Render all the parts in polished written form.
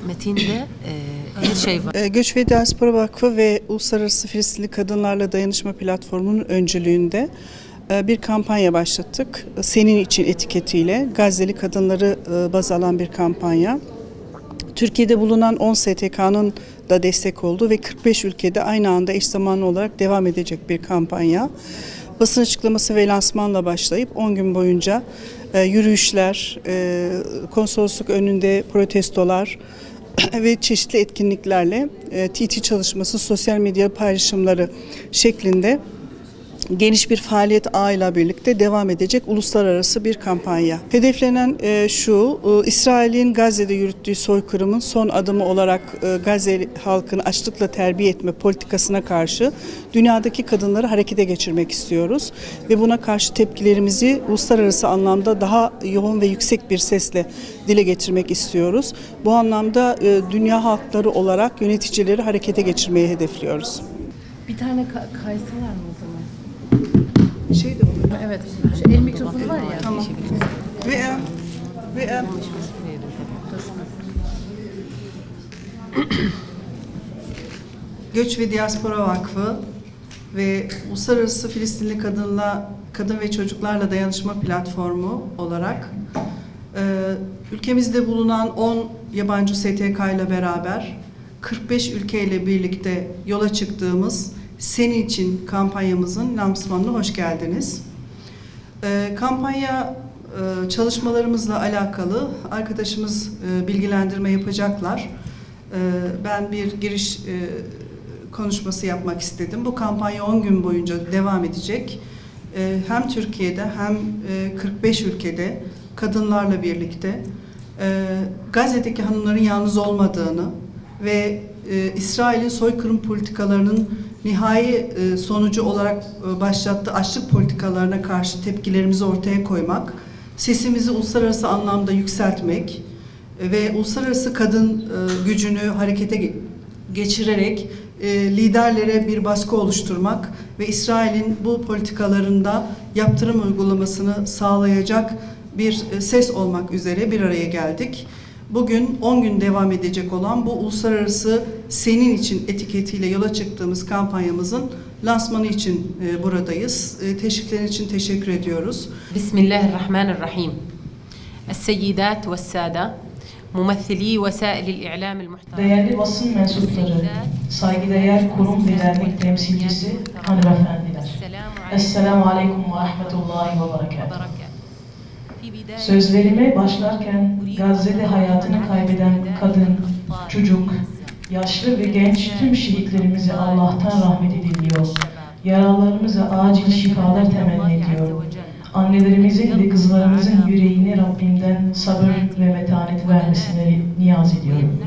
Metinde her şey var. Göç ve Diaspora Vakfı ve Uluslararası Filistinli Kadınlarla Dayanışma Platformu'nun öncülüğünde bir kampanya başlattık. Senin için etiketiyle Gazze'li kadınları baz alan bir kampanya. Türkiye'de bulunan 10 STK'nın da destek olduğu ve 45 ülkede aynı anda eş zamanlı olarak devam edecek bir kampanya. Basın açıklaması ve lansmanla başlayıp 10 gün boyunca yürüyüşler, konsolosluk önünde protestolar ve çeşitli etkinliklerle TT çalışması, sosyal medya paylaşımları şeklinde geniş bir faaliyet ağıyla birlikte devam edecek uluslararası bir kampanya. Hedeflenen şu, İsrail'in Gazze'de yürüttüğü soykırımın son adımı olarak Gazze halkını açlıkla terbiye etme politikasına karşı dünyadaki kadınları harekete geçirmek istiyoruz. Ve buna karşı tepkilerimizi uluslararası anlamda daha yoğun ve yüksek bir sesle dile getirmek istiyoruz. Bu anlamda dünya halkları olarak yöneticileri harekete geçirmeyi hedefliyoruz. Bir tane kaysa var mı o zaman? Şey de olur. Evet. Şu el mikrofonu var ya. Tamam. Göç ve Diaspora Vakfı ve Uluslararası Filistinli Kadın ve Çocuklarla Dayanışma Platformu olarak ülkemizde bulunan 10 yabancı STK ile beraber 45 ülkeyle birlikte yola çıktığımız Senin için kampanyamızın lansmanına hoş geldiniz. Kampanya çalışmalarımızla alakalı arkadaşımız bilgilendirme yapacaklar. Ben bir giriş konuşması yapmak istedim. Bu kampanya 10 gün boyunca devam edecek. Hem Türkiye'de hem 45 ülkede kadınlarla birlikte Gazze'deki hanımların yalnız olmadığını ve İsrail'in soykırım politikalarının nihai sonucu olarak başlattığı açlık politikalarına karşı tepkilerimizi ortaya koymak, sesimizi uluslararası anlamda yükseltmek ve uluslararası kadın gücünü harekete geçirerek liderlere bir baskı oluşturmak ve İsrail'in bu politikalarında yaptırım uygulamasını sağlayacak bir ses olmak üzere bir araya geldik. Bugün 10 gün devam edecek olan bu uluslararası Senin için etiketiyle yola çıktığımız kampanyamızın lansmanı için buradayız. Teşviklerin için teşekkür ediyoruz. Bismillahirrahmanirrahim. Es-seyyidat ve's-sada, mumethili vesailil i'lamil muhtaram. Değerli basın mensupları, saygıdeğer kurum ve dernek temsilcisi, hanımefendiler. Esselamu aleyküm ve rahmetullahi ve berekatuhu. Sözlerime başlarken Gazze'de hayatını kaybeden kadın, çocuk, yaşlı ve genç tüm şehitlerimize Allah'tan rahmet ediliyor. Yaralarımıza acil şifalar temenni ediyor. Annelerimizin ve kızlarımızın yüreğine Rabbimden sabır ve metanet vermesini niyaz ediyorum.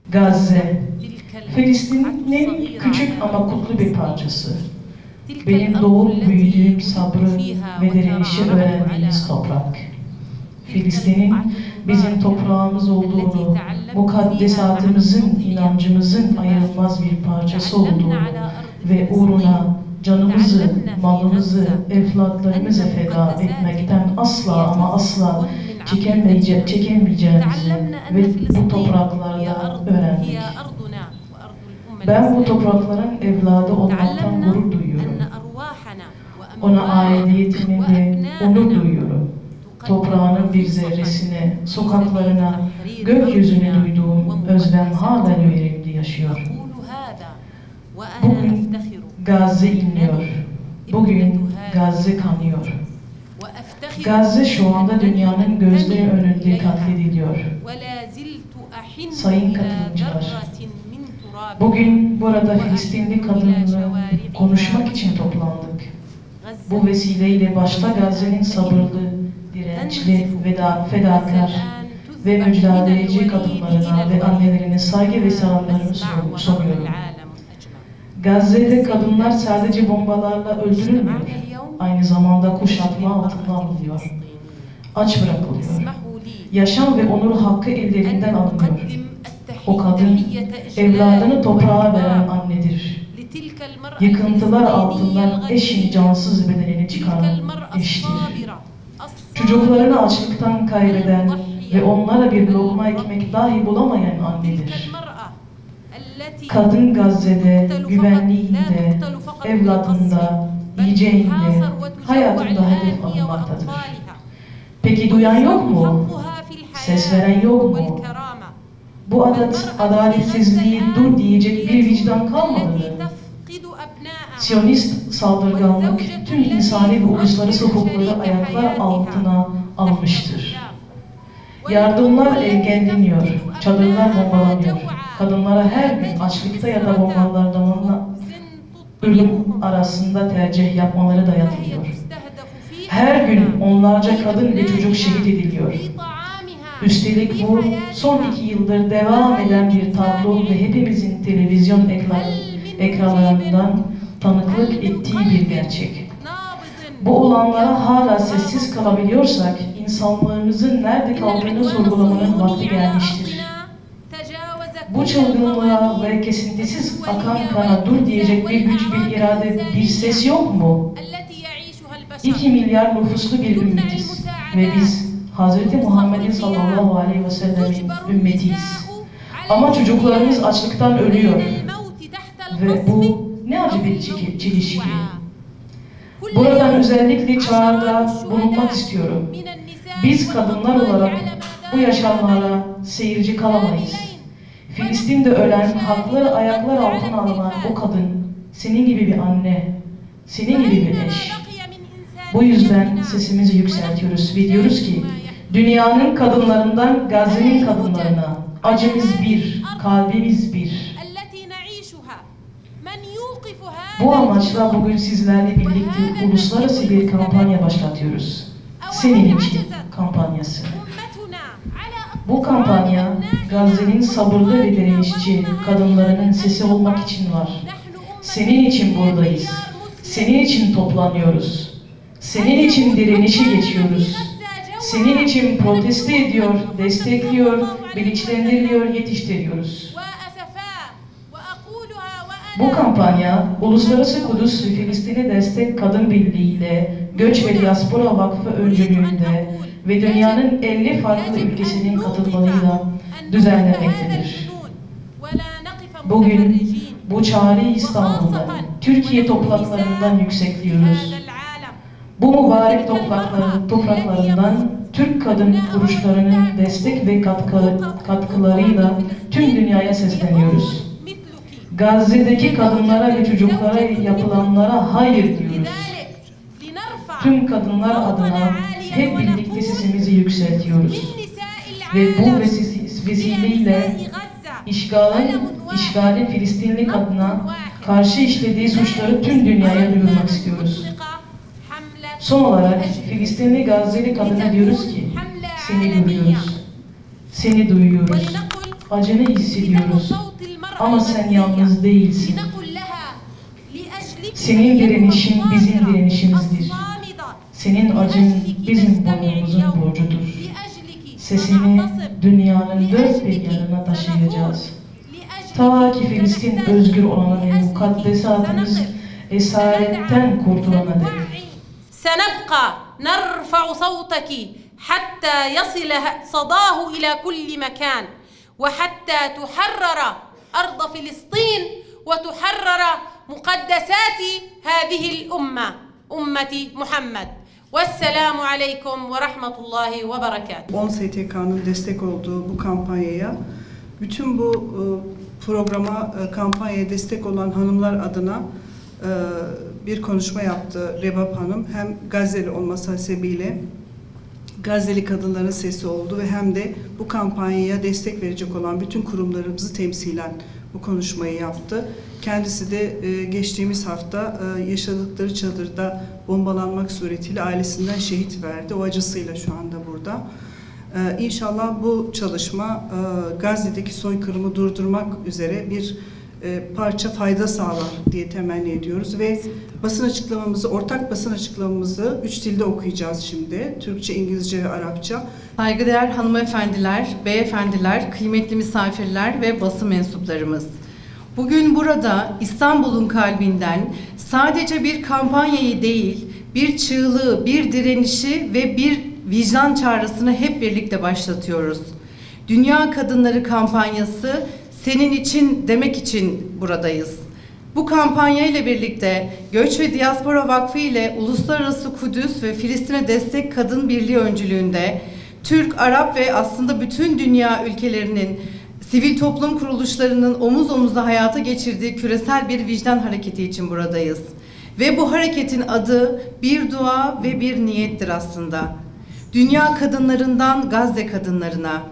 Gazze, Filistin'in küçük ama kutlu bir parçası. Benim doğup büyüdüğüm sabrı ve direnişi öğrendiğimiz toprak. Filistin'in bizim toprağımız olduğunu, mukaddesatımızın, inancımızın ayrılmaz bir parçası olduğunu ve uğruna canımızı, malımızı, evlatlarımızı feda etmekten asla ama asla çekemeyeceğimizi ve bu topraklarda öğrendik. Ben bu toprakların evladı olmaktan gurur duyuyorum. Ona aidiyetimin de onur duyuyorum. Toprağının bir zerresine, sokaklarına, gökyüzüne duyduğum özlem halen yüreğimde yaşıyor. Bugün Gazze inliyor. Bugün Gazze kanıyor. Gazze şu anda dünyanın gözleri önünde katlediliyor. Sayın katılımcılar, bugün burada Filistinli kadınla konuşmak için toplandık. Bu vesileyle başta Gazze'nin sabırlı, dirençli, fedakar ve mücadeleci kadınlarına ve annelerine saygı ve selamlarımı sunuyorum. Gazze'de kadınlar sadece bombalarla öldürülmüyor, aynı zamanda kuşatma altına alınıyor, aç bırakılıyor, yaşam ve onur hakkı ellerinden alınıyor. O kadın, evladını toprağa veren annedir. Yıkıntılar altından eşin cansız bedenini çıkaran eştir. Çocuklarını açlıktan kaybeden ve onlara bir lokma ekmek dahi bulamayan annedir. Kadın Gazze'de, güvenliğinde, evladında, yiyeceğinde, hayatında hedef alınmaktadır. Peki duyan yok mu? Ses veren yok mu? Bu adaletsizliği dur diyecek bir vicdan kalmadı mı? Siyonist saldırganlık tüm insani ve uluslararası hukukları ayaklar altına almıştır. Yardımlar engelleniyor, çadırlar bombalanıyor. Kadınlara her gün açlıkta ya da bombalardan ölüm arasında tercih yapmaları dayatılıyor. Her gün onlarca kadın ve çocuk şehit ediliyor. Üstelik bu son 2 yıldır devam eden bir tablo ve hepimizin televizyon ekranlarından tanıklık ettiği bir gerçek. Bu olanlara hala sessiz kalabiliyorsak, insanlığımızın nerede kaldığını sorgulamanın vakti gelmiştir. Bu çılgınlığa ve kesintisiz akan kana dur diyecek bir güç, bir irade, bir ses yok mu? 2 milyar nüfuslu bir ümmetiz ve biz Hz. Muhammed'in sallallahu aleyhi ve sellem'in ümmetiyiz. Ama çocuklarımız açlıktan ölüyor. Ve bu ne acı bir çelişki. Buradan özellikle çağrıda bulunmak istiyorum. Biz kadınlar olarak bu yaşamlara seyirci kalamayız. Filistin'de ölen, hakları ayaklar altına alınan o kadın, senin gibi bir anne, senin gibi bir eş. Bu yüzden sesimizi yükseltiyoruz ve diyoruz ki, dünyanın kadınlarından Gazze'nin kadınlarına, acımız bir, kalbimiz bir. Bu amaçla bugün sizlerle birlikte uluslararası bir kampanya başlatıyoruz. Senin için kampanyası. Bu kampanya, Gazze'nin sabırlı ve direnişçi kadınlarının sesi olmak için var. Senin için buradayız. Senin için toplanıyoruz. Senin için direnişe geçiyoruz. Senin için protesto ediyor, destekliyor, bilinçlendiriyor, yetiştiriyoruz. Bu kampanya, Uluslararası Kudüs ve Filistin'e Destek Kadın Birliği ile Göç ve Diaspora Vakfı öncülüğünde ve dünyanın 50 farklı ülkesinin katılımıyla düzenlenmektedir. Bugün bu çağrıyı İstanbul'da, Türkiye topraklarından yüksekliyoruz. Bu mübarek topraklarından Türk kadın kuruluşlarının destek ve katkılarıyla tüm dünyaya sesleniyoruz. Gazze'deki kadınlara ve çocuklara yapılanlara hayır diyoruz. Tüm kadınlar adına hep birlikte sesimizi yükseltiyoruz. Ve bu vesileyle işgalin Filistinli kadına karşı işlediği suçları tüm dünyaya duyurmak istiyoruz. Son olarak Filistinli Gazze'li kadına diyoruz ki, seni görüyoruz, seni duyuyoruz, acını hissediyoruz ama sen yalnız değilsin. Senin direnişin bizim direnişimizdir. Senin acın bizim boynumuzun borcudur. Sesini dünyanın dört bir yanına taşıyacağız. Ta ki Filistin özgür olana ve mukaddesatımız esaretten kurtulana dek. سنبقى نرفع صوتك حتى يصل صداه إلى كل مكان وحتى تحرر أرض فلسطين وتحرر مقدسات هذه الأمة أمة محمد والسلام عليكم ورحمة الله وبركاته. 10 STK'nın destek olduğu bu kampanyaya, bütün bu kampanyaya destek olan hanımlar adına bir konuşma yaptı Rebap Hanım. Hem Gazze'li olması hasebiyle Gazze'li kadınların sesi oldu ve hem de bu kampanyaya destek verecek olan bütün kurumlarımızı temsilen bu konuşmayı yaptı. Kendisi de geçtiğimiz hafta yaşadıkları çadırda bombalanmak suretiyle ailesinden şehit verdi. O acısıyla şu anda burada. İnşallah bu çalışma Gazze'deki soykırımı durdurmak üzere bir parça fayda sağlar diye temenni ediyoruz ve ortak basın açıklamamızı 3 dilde okuyacağız şimdi. Türkçe, İngilizce ve Arapça. Saygıdeğer hanımefendiler, beyefendiler, kıymetli misafirler ve basın mensuplarımız. Bugün burada İstanbul'un kalbinden sadece bir kampanyayı değil, bir çığlığı, bir direnişi ve bir vicdan çağrısını hep birlikte başlatıyoruz. Dünya Kadınları kampanyası senin için demek için buradayız. Bu kampanya ile birlikte Göç ve Diaspora Vakfı ile Uluslararası Kudüs ve Filistin'e Destek Kadın Birliği öncülüğünde Türk, Arap ve aslında bütün dünya ülkelerinin sivil toplum kuruluşlarının omuz omuza hayata geçirdiği küresel bir vicdan hareketi için buradayız. Ve bu hareketin adı bir dua ve bir niyettir aslında. Dünya kadınlarından Gazze kadınlarına.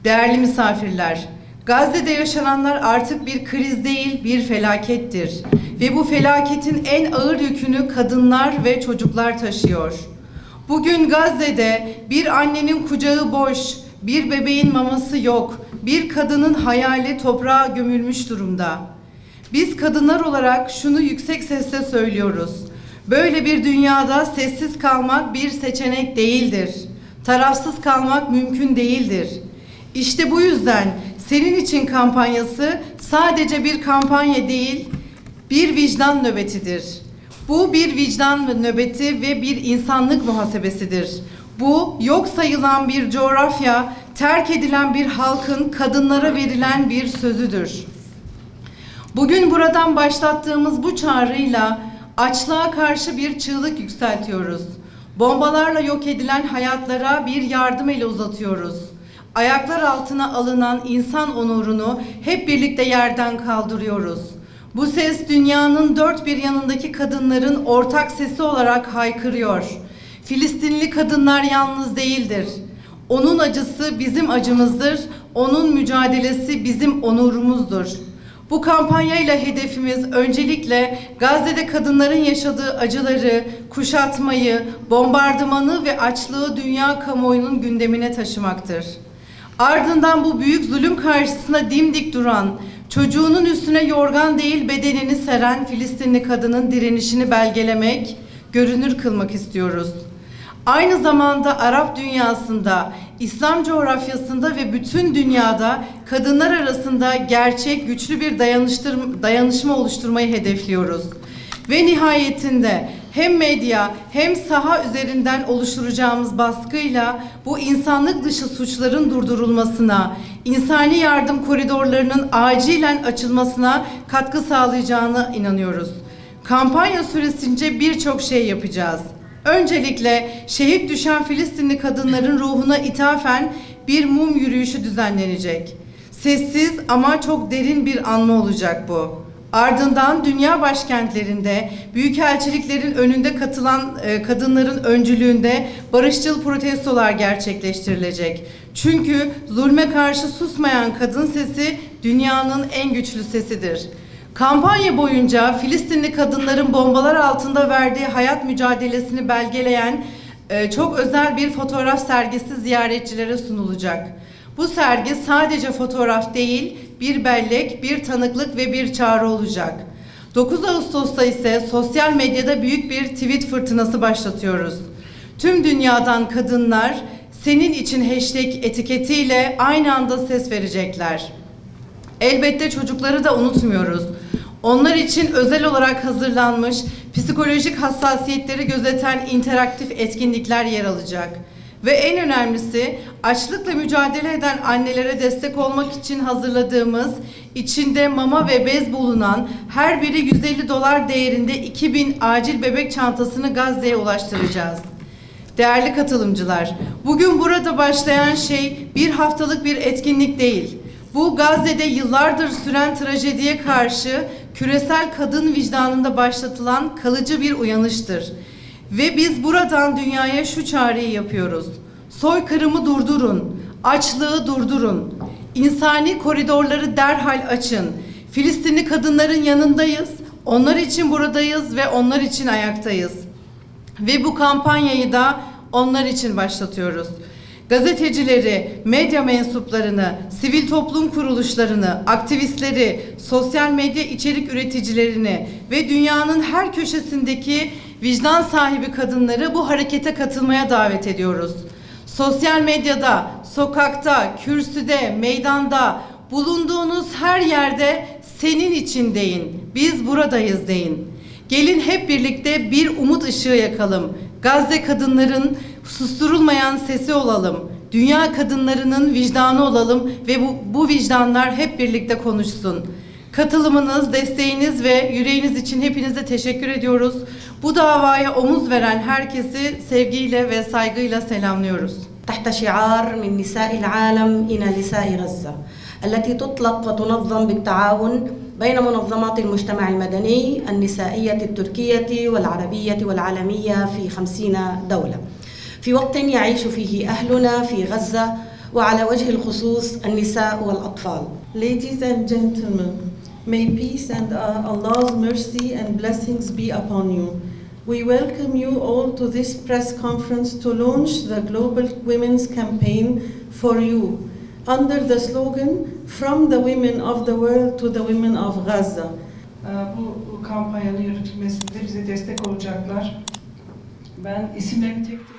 Değerli misafirler, Gazze'de yaşananlar artık bir kriz değil, bir felakettir. Ve bu felaketin en ağır yükünü kadınlar ve çocuklar taşıyor. Bugün Gazze'de bir annenin kucağı boş, bir bebeğin maması yok, bir kadının hayali toprağa gömülmüş durumda. Biz kadınlar olarak şunu yüksek sesle söylüyoruz. Böyle bir dünyada sessiz kalmak bir seçenek değildir. Tarafsız kalmak mümkün değildir. İşte bu yüzden Senin için kampanyası sadece bir kampanya değil, bir vicdan nöbetidir. Bu bir vicdan nöbeti ve bir insanlık muhasebesidir. Bu yok sayılan bir coğrafya, terk edilen bir halkın kadınlara verilen bir sözüdür. Bugün buradan başlattığımız bu çağrıyla açlığa karşı bir çığlık yükseltiyoruz. Bombalarla yok edilen hayatlara bir yardım eli uzatıyoruz. Ayaklar altına alınan insan onurunu hep birlikte yerden kaldırıyoruz. Bu ses dünyanın dört bir yanındaki kadınların ortak sesi olarak haykırıyor. Filistinli kadınlar yalnız değildir. Onun acısı bizim acımızdır, onun mücadelesi bizim onurumuzdur. Bu kampanyayla hedefimiz öncelikle Gazze'de kadınların yaşadığı acıları, kuşatmayı, bombardımanı ve açlığı dünya kamuoyunun gündemine taşımaktır. Ardından bu büyük zulüm karşısında dimdik duran, çocuğunun üstüne yorgan değil bedenini seren Filistinli kadının direnişini belgelemek, görünür kılmak istiyoruz. Aynı zamanda Arap dünyasında, İslam coğrafyasında ve bütün dünyada kadınlar arasında gerçek, güçlü bir dayanışma oluşturmayı hedefliyoruz. Ve nihayetinde hem medya hem saha üzerinden oluşturacağımız baskıyla bu insanlık dışı suçların durdurulmasına, insani yardım koridorlarının acilen açılmasına katkı sağlayacağına inanıyoruz. Kampanya süresince birçok şey yapacağız. Öncelikle şehit düşen Filistinli kadınların ruhuna ithafen bir mum yürüyüşü düzenlenecek. Sessiz ama çok derin bir anma olacak bu. Ardından dünya başkentlerinde, büyükelçiliklerin önünde katılan kadınların öncülüğünde barışçıl protestolar gerçekleştirilecek. Çünkü zulme karşı susmayan kadın sesi dünyanın en güçlü sesidir. Kampanya boyunca Filistinli kadınların bombalar altında verdiği hayat mücadelesini belgeleyen çok özel bir fotoğraf sergisi ziyaretçilere sunulacak. Bu sergi sadece fotoğraf değil, bir bellek, bir tanıklık ve bir çağrı olacak. 9 Ağustos'ta ise sosyal medyada büyük bir tweet fırtınası başlatıyoruz. Tüm dünyadan kadınlar senin için hashtag etiketiyle aynı anda ses verecekler. Elbette çocukları da unutmuyoruz. Onlar için özel olarak hazırlanmış, psikolojik hassasiyetleri gözeten interaktif etkinlikler yer alacak. Ve en önemlisi açlıkla mücadele eden annelere destek olmak için hazırladığımız, içinde mama ve bez bulunan her biri $150 değerinde 2000 acil bebek çantasını Gazze'ye ulaştıracağız. Değerli katılımcılar, bugün burada başlayan şey bir haftalık bir etkinlik değil. Bu Gazze'de yıllardır süren trajediye karşı küresel kadın vicdanında başlatılan kalıcı bir uyanıştır. Ve biz buradan dünyaya şu çağrıyı yapıyoruz. Soykırımı durdurun, açlığı durdurun, insani koridorları derhal açın. Filistinli kadınların yanındayız, onlar için buradayız ve onlar için ayaktayız. Ve bu kampanyayı da onlar için başlatıyoruz. Gazetecileri, medya mensuplarını, sivil toplum kuruluşlarını, aktivistleri, sosyal medya içerik üreticilerini ve dünyanın her köşesindeki vicdan sahibi kadınları bu harekete katılmaya davet ediyoruz. Sosyal medyada, sokakta, kürsüde, meydanda, bulunduğunuz her yerde senin için deyin, biz buradayız deyin. Gelin hep birlikte bir umut ışığı yakalım. Gazze kadınların susturulmayan sesi olalım. Dünya kadınlarının vicdanı olalım ve bu vicdanlar hep birlikte konuşsun. Katılımınız, desteğiniz ve yüreğiniz için hepinize teşekkür ediyoruz. Bu davaya omuz veren herkesi sevgiyle ve saygıyla selamlıyoruz. تحت شعار من نساء العالم إلى نساء غزة التي تطلق وتنظم بالتعاون بين منظمات المجتمع المدني النسائية التركية والعربية والعالمية في 50 دولة في وقت يعيش فيه أهلنا في غزة وعلى وجه الخصوص النساء والأطفال. Ladies and gentlemen, may peace and Allah's mercy and blessings be upon you. We welcome you all to this press conference to launch the Global Women's Campaign for You under the slogan From the Women of the World to the Women of Gaza. Bu kampanyanın yürütülmesinde bize destek olacaklar. Ben isimlerini tek tek